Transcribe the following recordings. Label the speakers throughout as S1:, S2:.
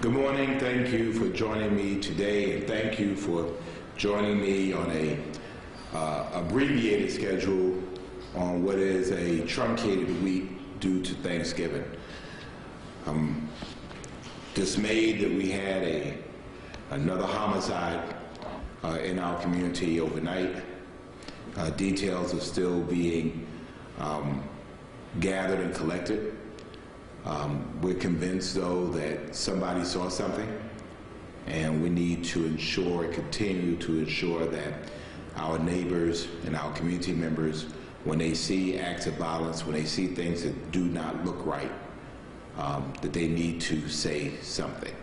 S1: Good morning. Thank you for joining me today, and thank you for joining me on a abbreviated schedule on what is a truncated week due to Thanksgiving. I'm dismayed that we had another homicide in our community overnight. Details are still being gathered and collected. We're convinced, though, that somebody saw something, and we need to continue to ensure that our neighbors and our community members, when they see acts of violence, when they see things that do not look right, that they need to say something.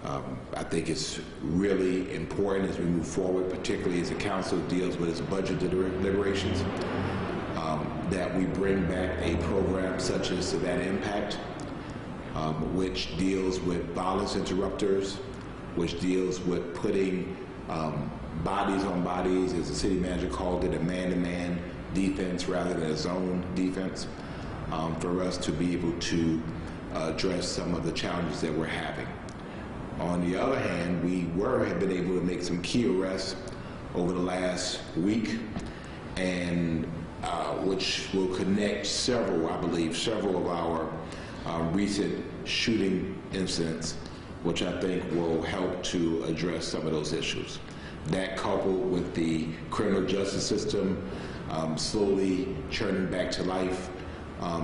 S1: I think it's really important as we move forward, particularly as the council deals with its budget deliberations, that we bring back a program such as To That Impact, which deals with violence interrupters, which deals with putting bodies on bodies, as the city manager called it, a man-to-man defense rather than a zone defense, for us to be able to address some of the challenges that we're having. On the other hand, we have been able to make some key arrests over the last week, and which will connect several of our recent shooting incidents, which I think will help to address some of those issues. That, coupled with the criminal justice system slowly churning back to life,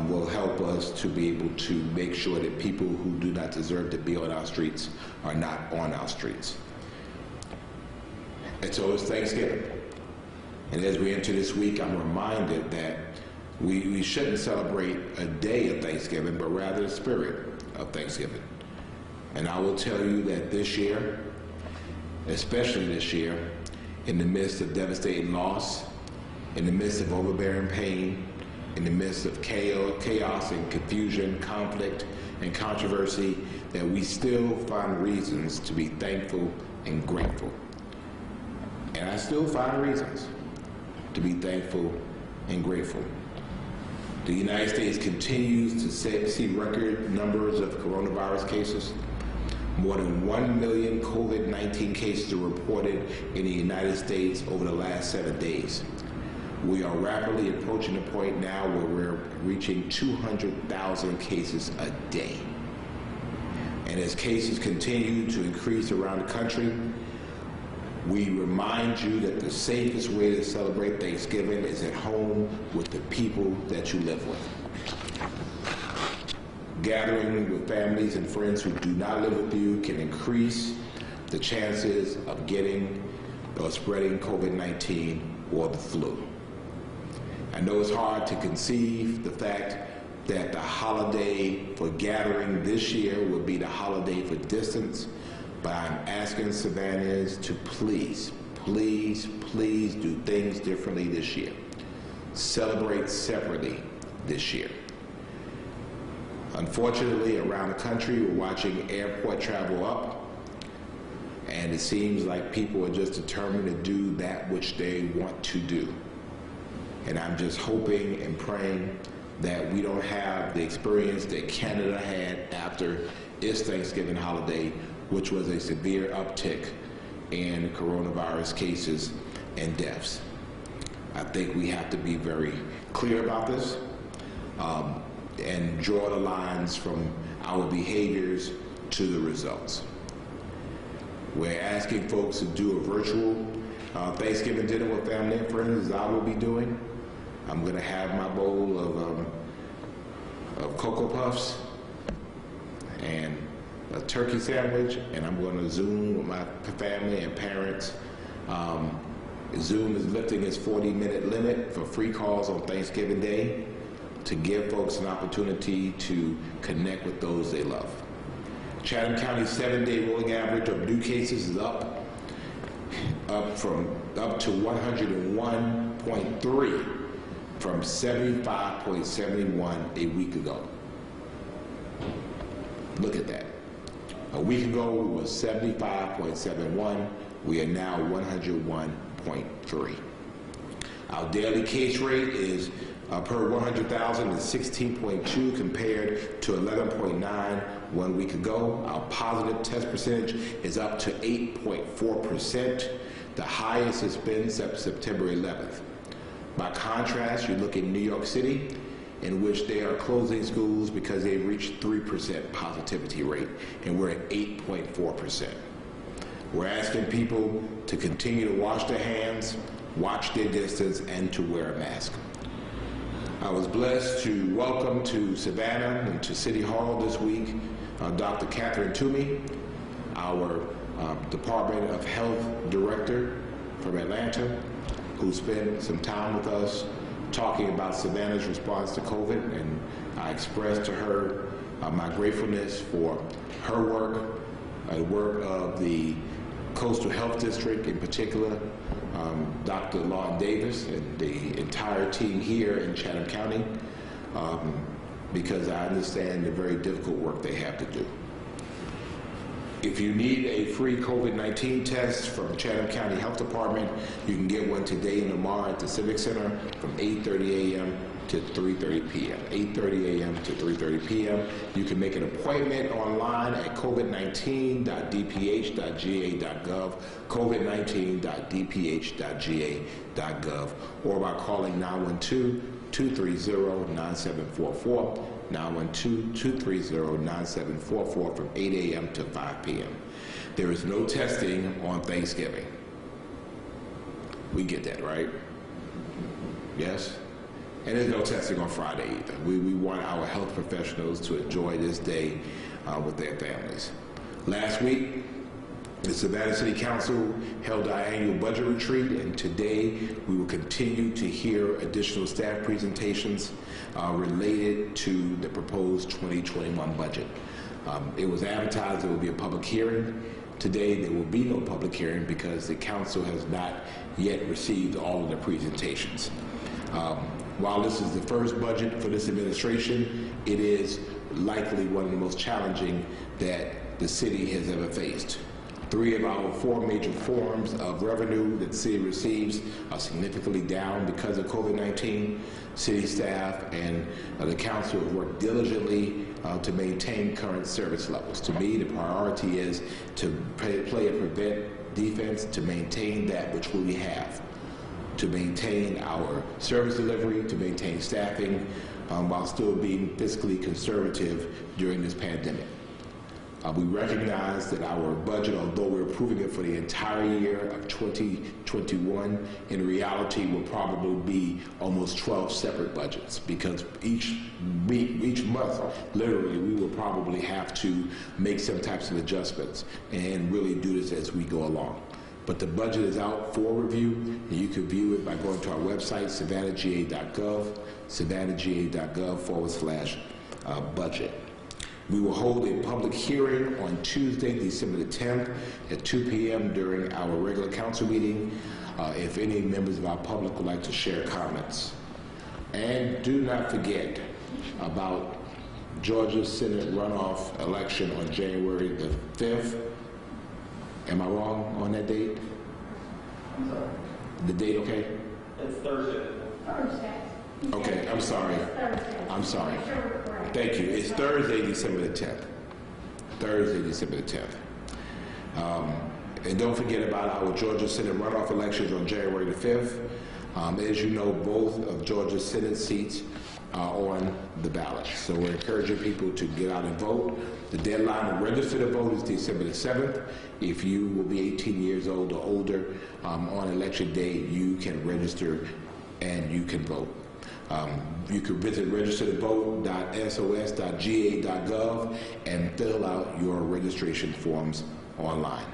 S1: will help us to be able to make sure that people who do not deserve to be on our streets are not on our streets. And so it's Thanksgiving. And as we enter this week, I'm reminded that we shouldn't celebrate a day of Thanksgiving, but rather the spirit of Thanksgiving. And I will tell you that this year, especially this year, in the midst of devastating loss, in the midst of overbearing pain, in the midst of chaos and confusion, conflict and controversy, that we still find reasons to be thankful and grateful. And I still find reasons to be thankful and grateful. The United States continues to see record numbers of coronavirus cases. More than 1 million COVID-19 cases are reported in the United States over the last 7 days. We are rapidly approaching the point now where we're reaching 200,000 cases a day. And as cases continue to increase around the country, we remind you that the safest way to celebrate Thanksgiving is at home with the people that you live with. Gathering with families and friends who do not live with you can increase the chances of getting or spreading COVID-19 or the flu. I know it's hard to conceive the fact that the holiday for gathering this year will be the holiday for distance, but I'm asking Savannahans to please, please, please do things differently this year. Celebrate separately this year. Unfortunately, around the country, we're watching airport travel up, and it seems like people are just determined to do that which they want to do. And I'm just hoping and praying that we don't have the experience that Canada had after its Thanksgiving holiday, which was a severe uptick in coronavirus cases and deaths. I think we have to be very clear about this and draw the lines from our behaviors to the results. We're asking folks to do a virtual Thanksgiving dinner with family and friends, as I will be doing. I'm going to have my bowl of Cocoa Puffs and a turkey sandwich, and I'm going to Zoom with my family and parents. Zoom is lifting its 40-minute limit for free calls on Thanksgiving Day to give folks an opportunity to connect with those they love. Chatham County's 7-day rolling average of new cases is up to 101.3 from 75.71 a week ago. Look at that. A week ago, we were 75.71. We are now 101.3. Our daily case rate is Per 100,000 is 16.2 compared to 11.9 1 week ago. Our positive test percentage is up to 8.4%, the highest it's been since September 11th. By contrast, you look at New York City, in which they are closing schools because they've reached 3% positivity rate, and we're at 8.4%. We're asking people to continue to wash their hands, watch their distance, and to wear a mask. I was blessed to welcome to Savannah and to City Hall this week Dr. Catherine Toomey, our Department of Health Director from Atlanta, who spent some time with us talking about Savannah's response to COVID, and I expressed to her my gratefulness for her work, the work of the Coastal Health District in particular, Dr. Lon Davis and the entire team here in Chatham County, because I understand the very difficult work they have to do. If you need a free COVID-19 test from Chatham County Health Department, you can get one today and tomorrow at the Civic Center from 8:30 a.m. to 3:30 p.m. 8:30 a.m. to 3:30 p.m. You can make an appointment online at covid19.dph.ga.gov, covid19.dph.ga.gov, or by calling 912-230-9744, 912-230-9744 from 8 a.m. to 5 p.m. There is no testing on Thanksgiving. We get that, right? Yes? And there's no testing on Friday either. We want our health professionals to enjoy this day with their families. Last week, the Savannah City Council held our annual budget retreat, and today we will continue to hear additional staff presentations related to the proposed 2021 budget. It was advertised there will be a public hearing. Today there will be no public hearing because the council has not yet received all of the presentations. While this is the first budget for this administration, it is likely one of the most challenging that the city has ever faced. 3 of our 4 major forms of revenue that the city receives are significantly down because of COVID-19. City staff and the council have worked diligently to maintain current service levels. To me, the priority is to play a prevent defense, to maintain that which we have, to maintain our service delivery, to maintain staffing, while still being fiscally conservative during this pandemic. We recognize that our budget, although we're approving it for the entire year of 2021, in reality will probably be almost 12 separate budgets, because each week, each month, literally, we will probably have to make some types of adjustments and really do this as we go along. But the budget is out for review, and you can view it by going to our website, savannahga.gov, savannahga.gov/budget. We will hold a public hearing on Tuesday, December the 10th at 2 p.m. during our regular council meeting, if any members of our public would like to share comments. And do not forget about Georgia's Senate runoff election on January the 5th. Am I wrong on that date?
S2: I'm sorry.
S1: The date okay?
S2: It's Thursday.
S3: Thursday.
S1: Okay, I'm sorry. I'm sorry. Thank you. It's Thursday, December the 10th. Thursday, December the 10th. And don't forget about our Georgia Senate runoff elections on January the 5th. As you know, both of Georgia's Senate seats are on the ballot. So we're encouraging people to get out and vote. The deadline to register to vote is December the 7th. If you will be 18 years old or older on election day, you can register and you can vote. You can visit registertovote.sos.ga.gov and fill out your registration forms online.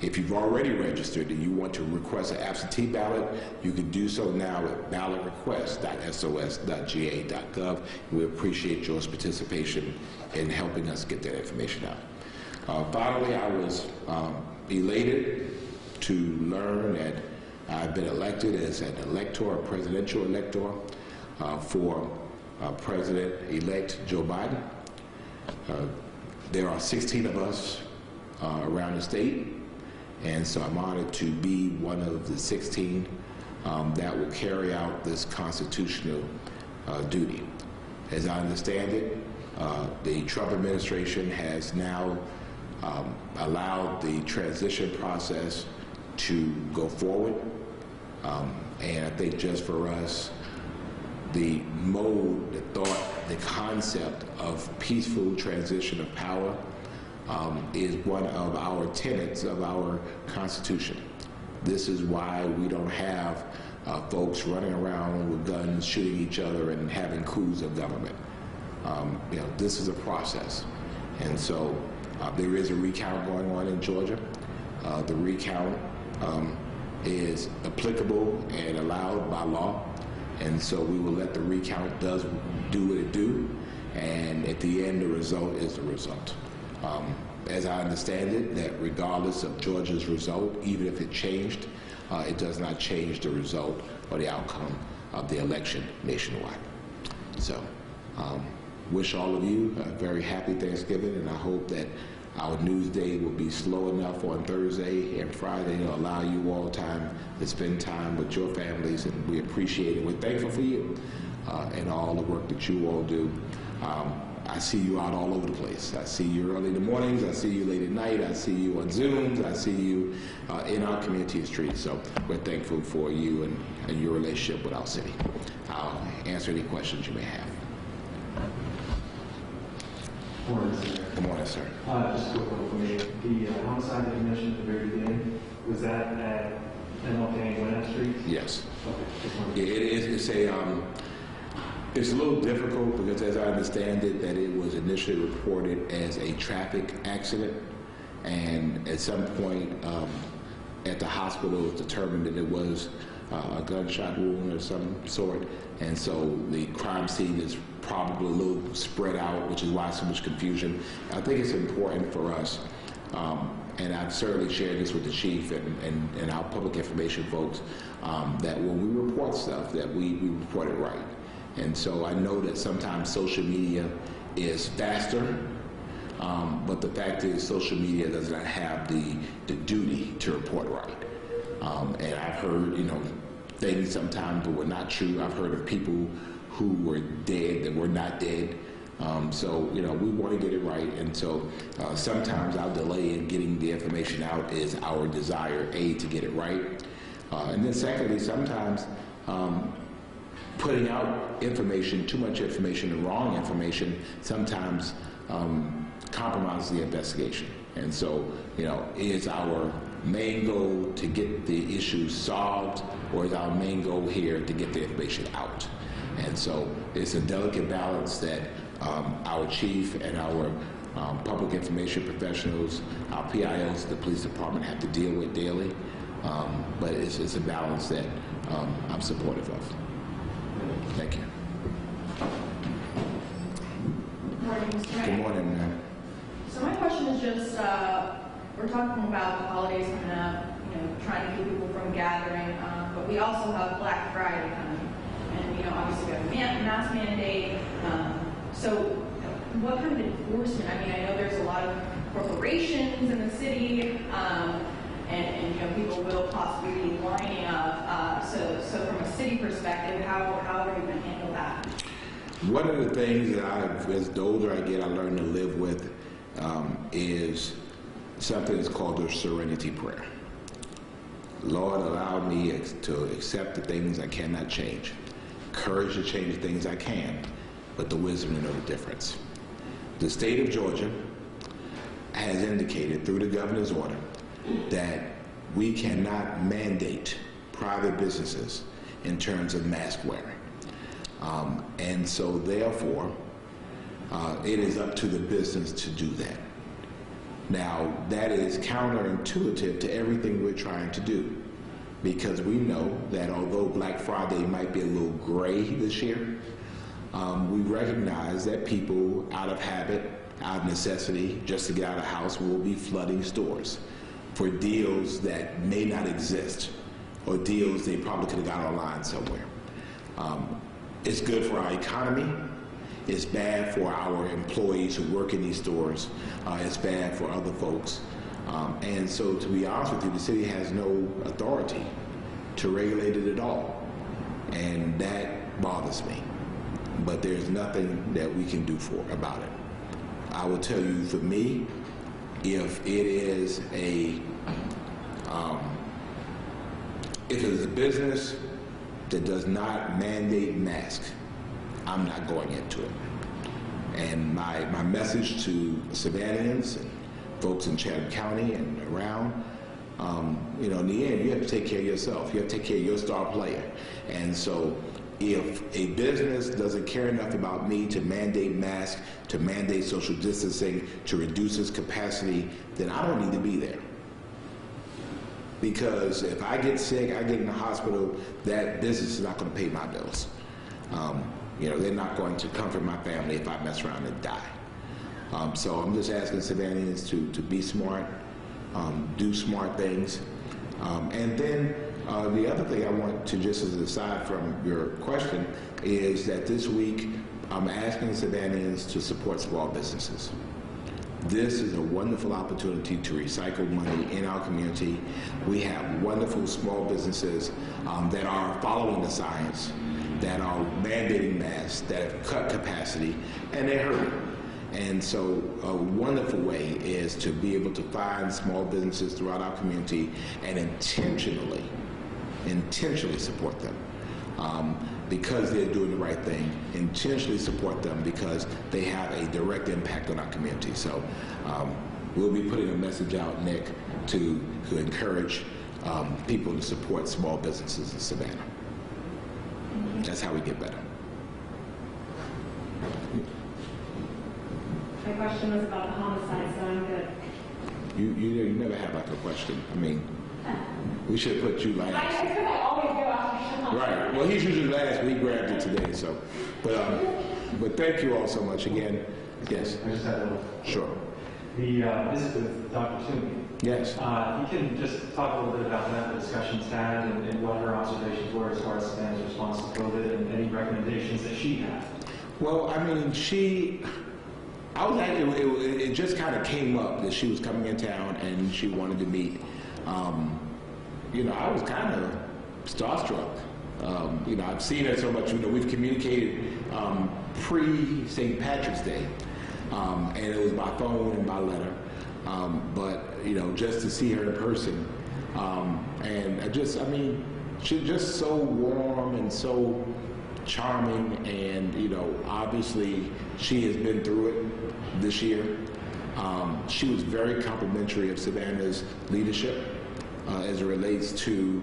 S1: If you've already registered and you want to request an absentee ballot, you can do so now at ballotrequest.sos.ga.gov. We appreciate your participation in helping us get that information out. Finally, I was elated to learn that I've been elected as an elector, a presidential elector, for President-elect Joe Biden. There are 16 of us around the state, and so I'm honored to be one of the 16 that will carry out this constitutional duty. As I understand it, the Trump administration has now allowed the transition process to go forward. And I think just for us, the mode, the thought, the concept of peaceful transition of power is one of our tenets of our Constitution. This is why we don't have folks running around with guns, shooting each other, and having coups of government. This is a process. And so there is a recount going on in Georgia. The recount is applicable and allowed by law. And so we will let the recount do what it do. And at the end, the result is the result. As I understand it, that regardless of Georgia's result, even if it changed, it does not change the result or the outcome of the election nationwide. So, wish all of you a very happy Thanksgiving, and I hope that our news day will be slow enough on Thursday and Friday to allow you all time to spend time with your families, and we appreciate it. We're thankful for you and all the work that you all do. I see you out all over the place. I see you early in the mornings, I see you late at night, I see you on Zooms, I see you in our community streets. So we're thankful for you and your relationship with our city. I'll answer any questions you may have.
S3: Good morning, sir.
S1: Good morning, sir.
S3: Just a quick one for me. The homicide that you mentioned at the very beginning, was that at MLK and Gwinnett Street?
S1: Yes.
S3: Okay. Just wanted
S1: Yeah, it's a little difficult because, as I understand it, that it was initially reported as a traffic accident, and at some point at the hospital it was determined that it was a gunshot wound of some sort, and so the crime scene is probably a little spread out, which is why so much confusion. I think it's important for us, and I've certainly shared this with the chief and our public information folks, that when we report stuff, that we report it right. And so I know that sometimes social media is faster, but the fact is social media does not have the duty to report right. And I've heard, things sometimes that were not true. I've heard of people who were dead that were not dead. So, we want to get it right. And so sometimes our delay in getting the information out is our desire, A, to get it right. And then secondly, sometimes putting out information, too much information, and wrong information, sometimes compromises the investigation. And so, is our main goal to get the issue solved, or is our main goal here to get the information out? And so it's a delicate balance that our chief and our public information professionals, our PIOs, the police department have to deal with daily. But it's a balance that I'm supportive of. Thank you.
S4: Good morning, Mr. Mayor.
S1: Good morning, ma'am.
S4: So my question is just, we're talking about the holidays coming up, trying to keep people from gathering, but we also have Black Friday coming. And, obviously we have a mask mandate. So what kind of enforcement? I mean, I know there's a lot of corporations in the city, and people will possibly be lining up. So from a city perspective, how are we going to handle that?
S1: One of the things that as the older I get, I learn to live with is something that's called the serenity prayer. Lord, allow me to accept the things I cannot change, courage to change the things I can, but the wisdom to know the difference. The state of Georgia has indicated through the governor's order that we cannot mandate private businesses in terms of mask wearing. And so therefore, it is up to the business to do that. Now, that is counterintuitive to everything we're trying to do, because we know that although Black Friday might be a little gray this year, we recognize that people, out of habit, out of necessity, just to get out of the house, will be flooding stores for deals that may not exist, or deals they probably could have got online somewhere. It's good for our economy. It's bad for our employees who work in these stores. It's bad for other folks. And so, to be honest with you, the city has no authority to regulate it at all. And that bothers me. but there's nothing that we can do about it. I will tell you, for me, if it is a business that does not mandate masks, I'm not going into it. And my message to Savannahans and folks in Chatham County and around, you know, in the end, you have to take care of yourself. You have to take care of your star player. And so if a business doesn't care enough about me to mandate masks, to mandate social distancing, to reduce its capacity, then I don't need to be there. Because if I get sick, I get in the hospital, that business is not going to pay my bills. You know, they're not going to comfort my family if I mess around and die. So I'm just asking Savannahans to be smart, do smart things. And then the other thing I want to, just as an aside from your question, is that this week I'm asking Savannahans to support small businesses. This is a wonderful opportunity to recycle money in our community. We have wonderful small businesses that are following the science, that are mandating masks, that have cut capacity, and they're hurting. And so a wonderful way is to be able to find small businesses throughout our community and intentionally support them. Because they're doing the right thing, intentionally support them because they have a direct impact on our community. So we'll be putting a message out, Nick, to encourage people to support small businesses in Savannah. That's how we get better.
S5: My question was about the homicide, so I'm good.
S1: You never have like a question. I mean, we should have put you last.
S5: I always go after
S1: Right. Well, he's usually last, but he grabbed it today. So, but thank you all so much again. Yes.
S3: I just had a
S1: Sure.
S3: the visit with Dr. Toomey.
S1: Yes.
S3: You can just talk a little bit about that, the discussions had, and what her observations were as far as Savannah's response to COVID, and any recommendations that she had.
S1: Well, I mean, I was actually, it just kind of came up that she was coming in town and she wanted to meet. You know, I was kind of starstruck. You know, I've seen her so much. You know, we've communicated pre-St. Patrick's Day, and it was by phone and by letter. But you know, just to see her in person, and I mean, she's just so warm and so charming, and you know, obviously she has been through it this year. She was very complimentary of Savannah's leadership as it relates to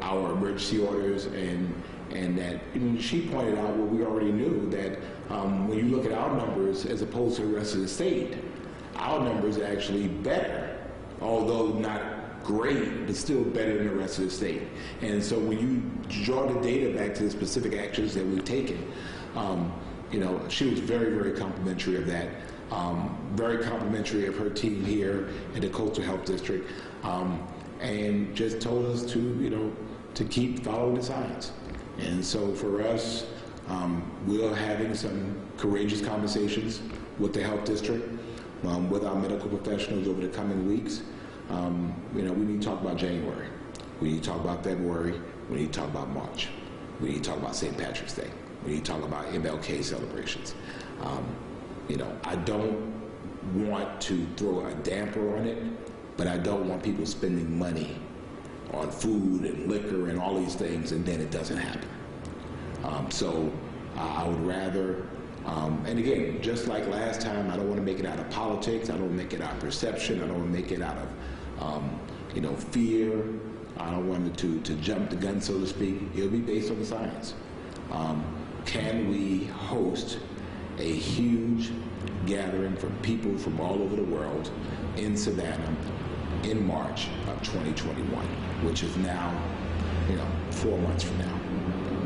S1: our emergency orders, and that, you know, she pointed out what we already knew, that when you look at our numbers as opposed to the rest of the state, our numbers are actually better, although not great, but still better than the rest of the state. And so when you draw the data back to the specific actions that we've taken, you know, she was very, very complimentary of that. Very complimentary of her team here in the Coastal Health District, and just told us to, you know, to keep following the science. And so for us, we're having some courageous conversations with the health district, with our medical professionals over the coming weeks. You know, we need to talk about January. We need to talk about February. We need to talk about March. We need to talk about St. Patrick's Day. We need to talk about MLK celebrations. You know, I don't want to throw a damper on it, but I don't want people spending money on food and liquor and all these things, and then it doesn't happen. So I would rather, and again, just like last time, I don't want to make it out of politics. I don't want to make it out of perception. I don't want to make it out of, you know, fear. I don't want it to jump the gun, so to speak. It'll be based on the science. Can we host a huge gathering from people from all over the world in Savannah in March of 2021, which is now, you know, 4 months from now?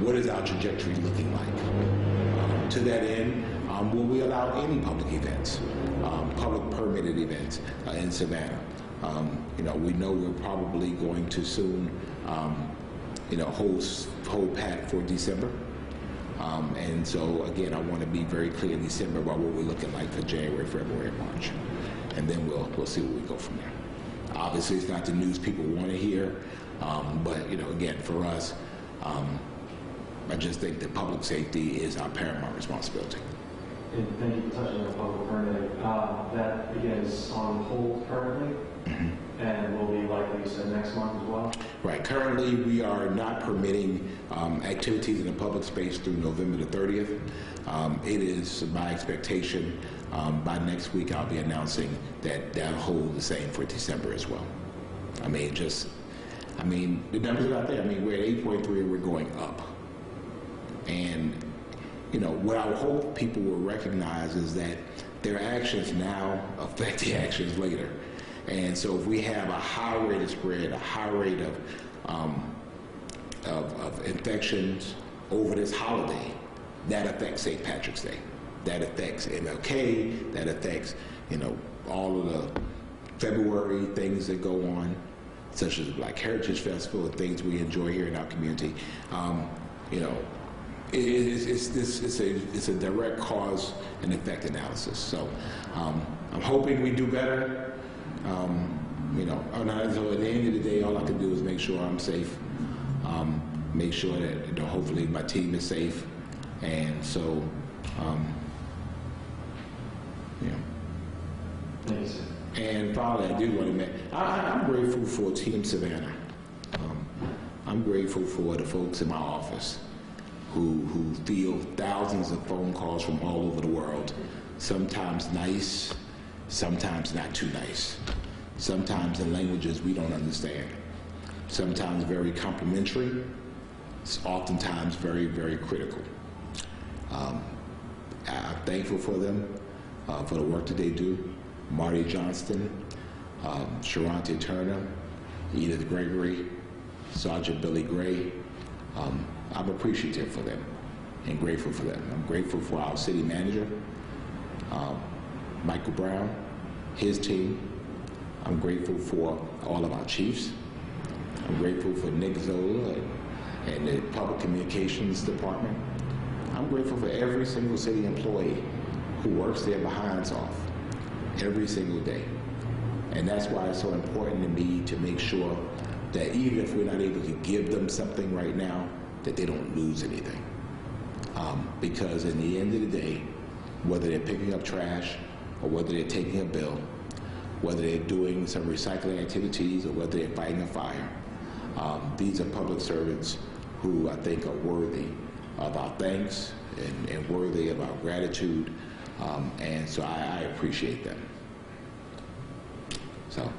S1: What is our trajectory looking like? To that end, will we allow any public events, public permitted events in Savannah? You know, we know we're probably going to soon, you know, hold pat for December. And so again, I want to be very clear in December about what we're looking like for January, February, and March, and then we'll see where we go from there. Obviously, it's not the news people want to hear, but you know, again, for us, I just think that public safety is our paramount responsibility.
S3: And thank you for touching on public permitting. That, again, is on hold currently, and will be likely, you said, next month as well?
S1: Right. Currently, we are not permitting activities in the public space through November the 30th. It is my expectation by next week I'll be announcing that that'll hold the same for December as well. I mean, the numbers are out there. I mean, we're at 8.3 and we're going up. And, you know, what I hope people will recognize is that their actions now affect the actions later. And so if we have a high rate of spread, a high rate of infections over this holiday, that affects St. Patrick's Day. That affects MLK, that affects, you know, all of the February things that go on, such as Black Heritage Festival and things we enjoy here in our community. You know, it's a direct cause and effect analysis. So I'm hoping we do better. You know, so at the end of the day, all I can do is make sure I'm safe, make sure that, you know, hopefully my team is safe, and so, you know.
S3: Thank you, sir.
S1: And finally, I do want to mention, I'm grateful for Team Savannah. I'm grateful for the folks in my office who field thousands of phone calls from all over the world, sometimes nice, sometimes not too nice, sometimes in languages we don't understand, sometimes very complimentary, oftentimes very, very critical. I'm thankful for them, for the work that they do. Marty Johnston, Sharante Turner, Edith Gregory, Sergeant Billy Gray. I'm appreciative for them and grateful for them. I'm grateful for our city manager, Michael Brown, his team. I'm grateful for all of our chiefs. I'm grateful for Nick Zola and the Public Communications Department. I'm grateful for every single city employee who works their behinds off every single day. And that's why it's so important to me to make sure that even if we're not able to give them something right now, that they don't lose anything. Because in the end of the day, whether they're picking up trash or whether they're taking a bill, whether they're doing some recycling activities or whether they're fighting a fire, these are public servants who I think are worthy of our thanks and worthy of our gratitude. And so I appreciate them. So,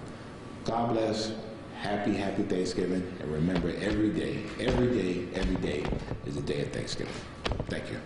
S1: God bless. Happy Thanksgiving. And remember, every day is a day of Thanksgiving. Thank you.